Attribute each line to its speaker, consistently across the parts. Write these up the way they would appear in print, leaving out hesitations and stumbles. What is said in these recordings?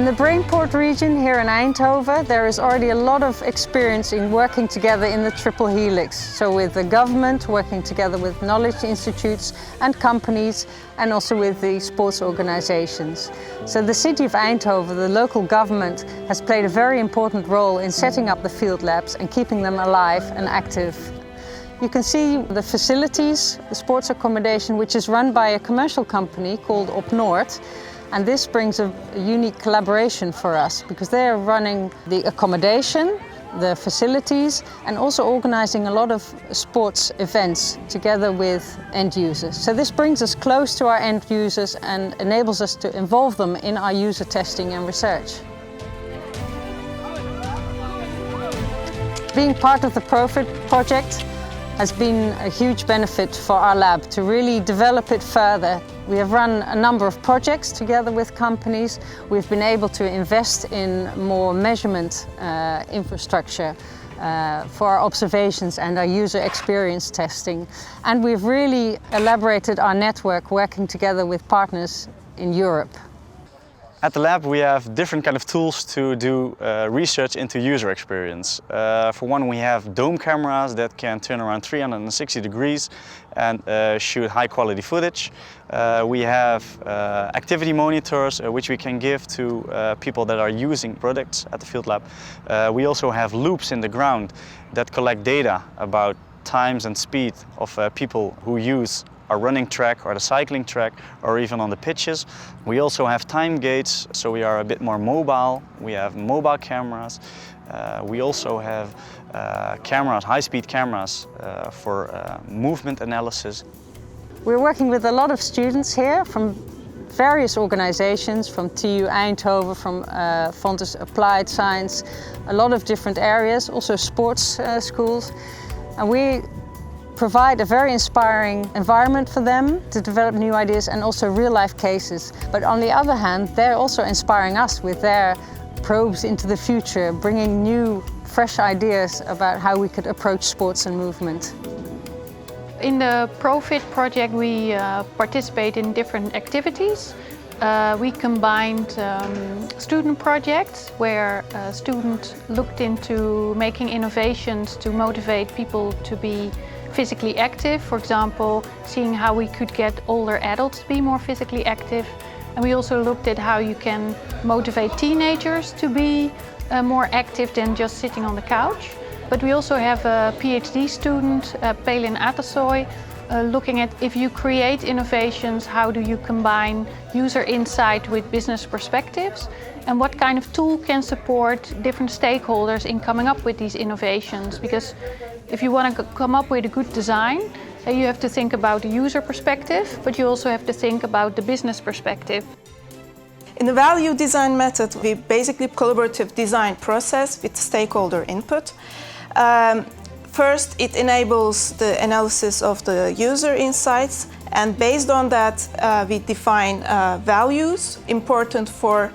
Speaker 1: In the Brainport region here in Eindhoven, there is already a lot of experience in working together in the triple helix. So with the government, working together with knowledge institutes and companies, and also with the sports organizations. So the city of Eindhoven, the local government, has played a very important role in setting up the field labs and keeping them alive and active. You can see the facilities, the sports accommodation, which is run by a commercial company called Op Noord. And this brings a unique collaboration for us because they are running the accommodation, the facilities, and also organizing a lot of sports events together with end users. So this brings us close to our end users and enables us to involve them in our user testing and research. Being part of the Profit project has been a huge benefit for our lab to really develop it further. We have run a number of projects together with companies. We've been able to invest in more measurement infrastructure for our observations and our user experience testing. And we've really elaborated our network working together with partners in Europe.
Speaker 2: At the lab we have different kind of tools to do research into user experience. For one, we have dome cameras that can turn around 360 degrees and shoot high quality footage. We have activity monitors which we can give to people that are using products at the field lab. We also have loops in the ground that collect data about times and speed of people who use our running track or the cycling track or even on the pitches. We also have time gates, so we are a bit more mobile. We have mobile cameras. We also have cameras, high-speed cameras for movement analysis.
Speaker 1: We're working with a lot of students here from various organizations, from TU Eindhoven, from Fontes Applied Science, a lot of different areas, also sports schools. And we provide a very inspiring environment for them to develop new ideas and also real-life cases. But on the other hand, they're also inspiring us with their probes into the future, bringing new, fresh ideas about how we could approach sports and movement.
Speaker 3: In the Profit project we participate in different activities. We combined student projects where students looked into making innovations to motivate people to be physically active, for example, seeing how we could get older adults to be more physically active. And we also looked at how you can motivate teenagers to be more active than just sitting on the couch. But we also have a PhD student, Pelin Atasoy, looking at if you create innovations, how do you combine user insight with business perspectives? And what kind of tool can support different stakeholders in coming up with these innovations? Because if you want to come up with a good design, you have to think about the user perspective, but you also have to think about the business perspective.
Speaker 4: In the value design method, we basically collaborative design process with stakeholder input. First, it enables the analysis of the user insights, and based on that, we define values important for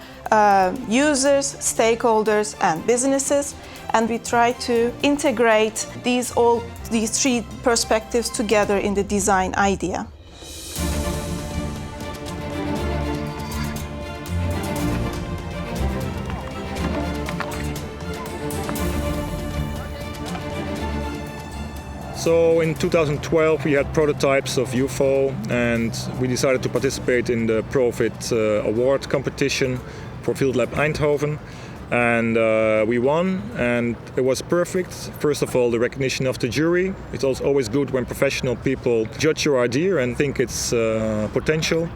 Speaker 4: users, stakeholders, and businesses, and we try to integrate these three perspectives together in the design idea.
Speaker 5: So in 2012 we had prototypes of UFO and we decided to participate in the Profit award competition for FieldLab Eindhoven, and we won, and it was perfect. First of all, the recognition of the jury. It's also always good when professional people judge your idea and think it's potential.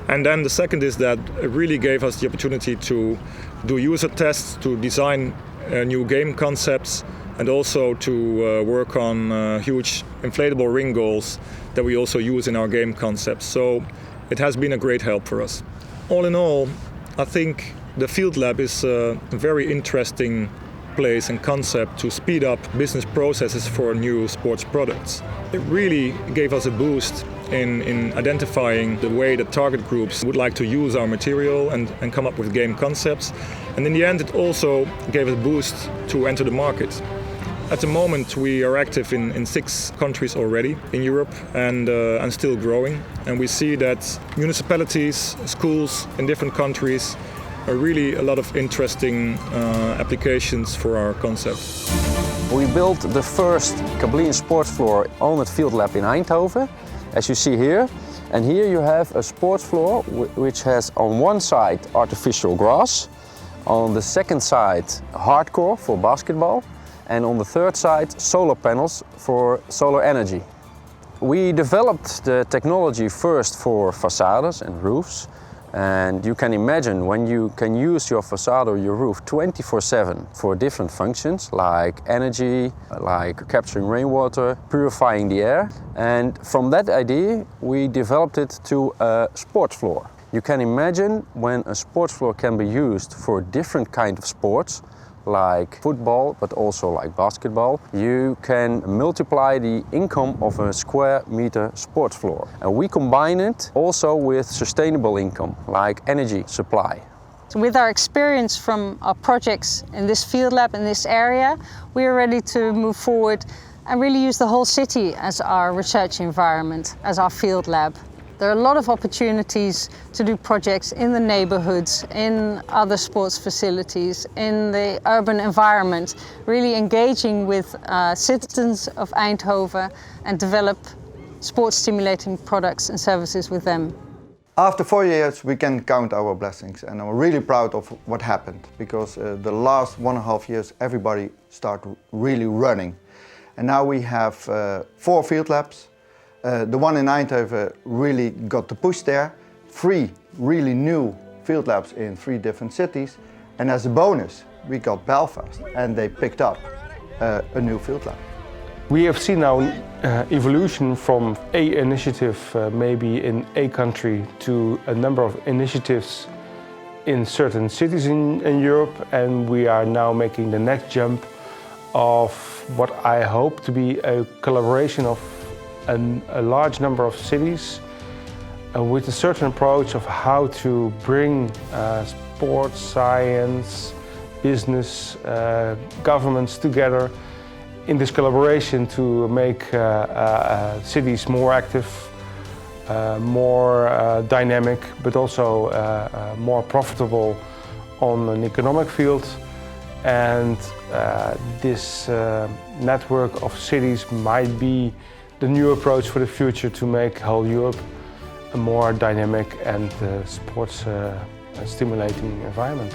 Speaker 5: And then the second is that it really gave us the opportunity to do user tests, to design new game concepts, and also to work on huge inflatable ring goals that we also use in our game concepts. So it has been a great help for us. All in all, I think the Field Lab is a very interesting place and concept to speed up business processes for new sports products. It really gave us a boost in identifying the way that target groups would like to use our material and come up with game concepts. And in the end, it also gave us a boost to enter the market. At the moment, we are active in 6 countries already in Europe and still growing. And we see that municipalities, schools in different countries really a lot of interesting applications for our concept.
Speaker 6: We built the first Kabylian sports floor on at FieldLab in Eindhoven, as you see here. And here you have a sports floor which has on one side artificial grass, on the second side hardcore for basketball, and on the third side solar panels for solar energy. We developed the technology first for facades and roofs, and you can imagine when you can use your facade or your roof 24/7 for different functions like energy, like capturing rainwater, purifying the air. And from that idea we developed it to a sports floor. You can imagine when a sports floor can be used for different kind of sports like football, but also like basketball, you can multiply the income of a square meter sports floor. And we combine it also with sustainable income, like energy supply.
Speaker 1: So with our experience from our projects in this field lab in this area, we are ready to move forward and really use the whole city as our research environment, as our field lab. There are a lot of opportunities to do projects in the neighborhoods, in other sports facilities, in the urban environment, really engaging with citizens of Eindhoven and develop sports stimulating products and services with them.
Speaker 7: After 4 years we can count our blessings, and I'm really proud of what happened, because the last 1.5 years everybody started really running. And now we have 4 field labs. The one in Eindhoven really got the push there. 3 really new field labs in 3 different cities. And as a bonus, we got Belfast and they picked up a new field lab.
Speaker 8: We have seen now evolution from a initiative maybe in a country to a number of initiatives in certain cities in Europe, and we are now making the next jump of what I hope to be a collaboration of a large number of cities with a certain approach of how to bring sports, science, business, governments together in this collaboration to make cities more active, more dynamic, but also more profitable on an economic field. And this network of cities might be the new approach for the future to make whole Europe a more dynamic and sports stimulating environment.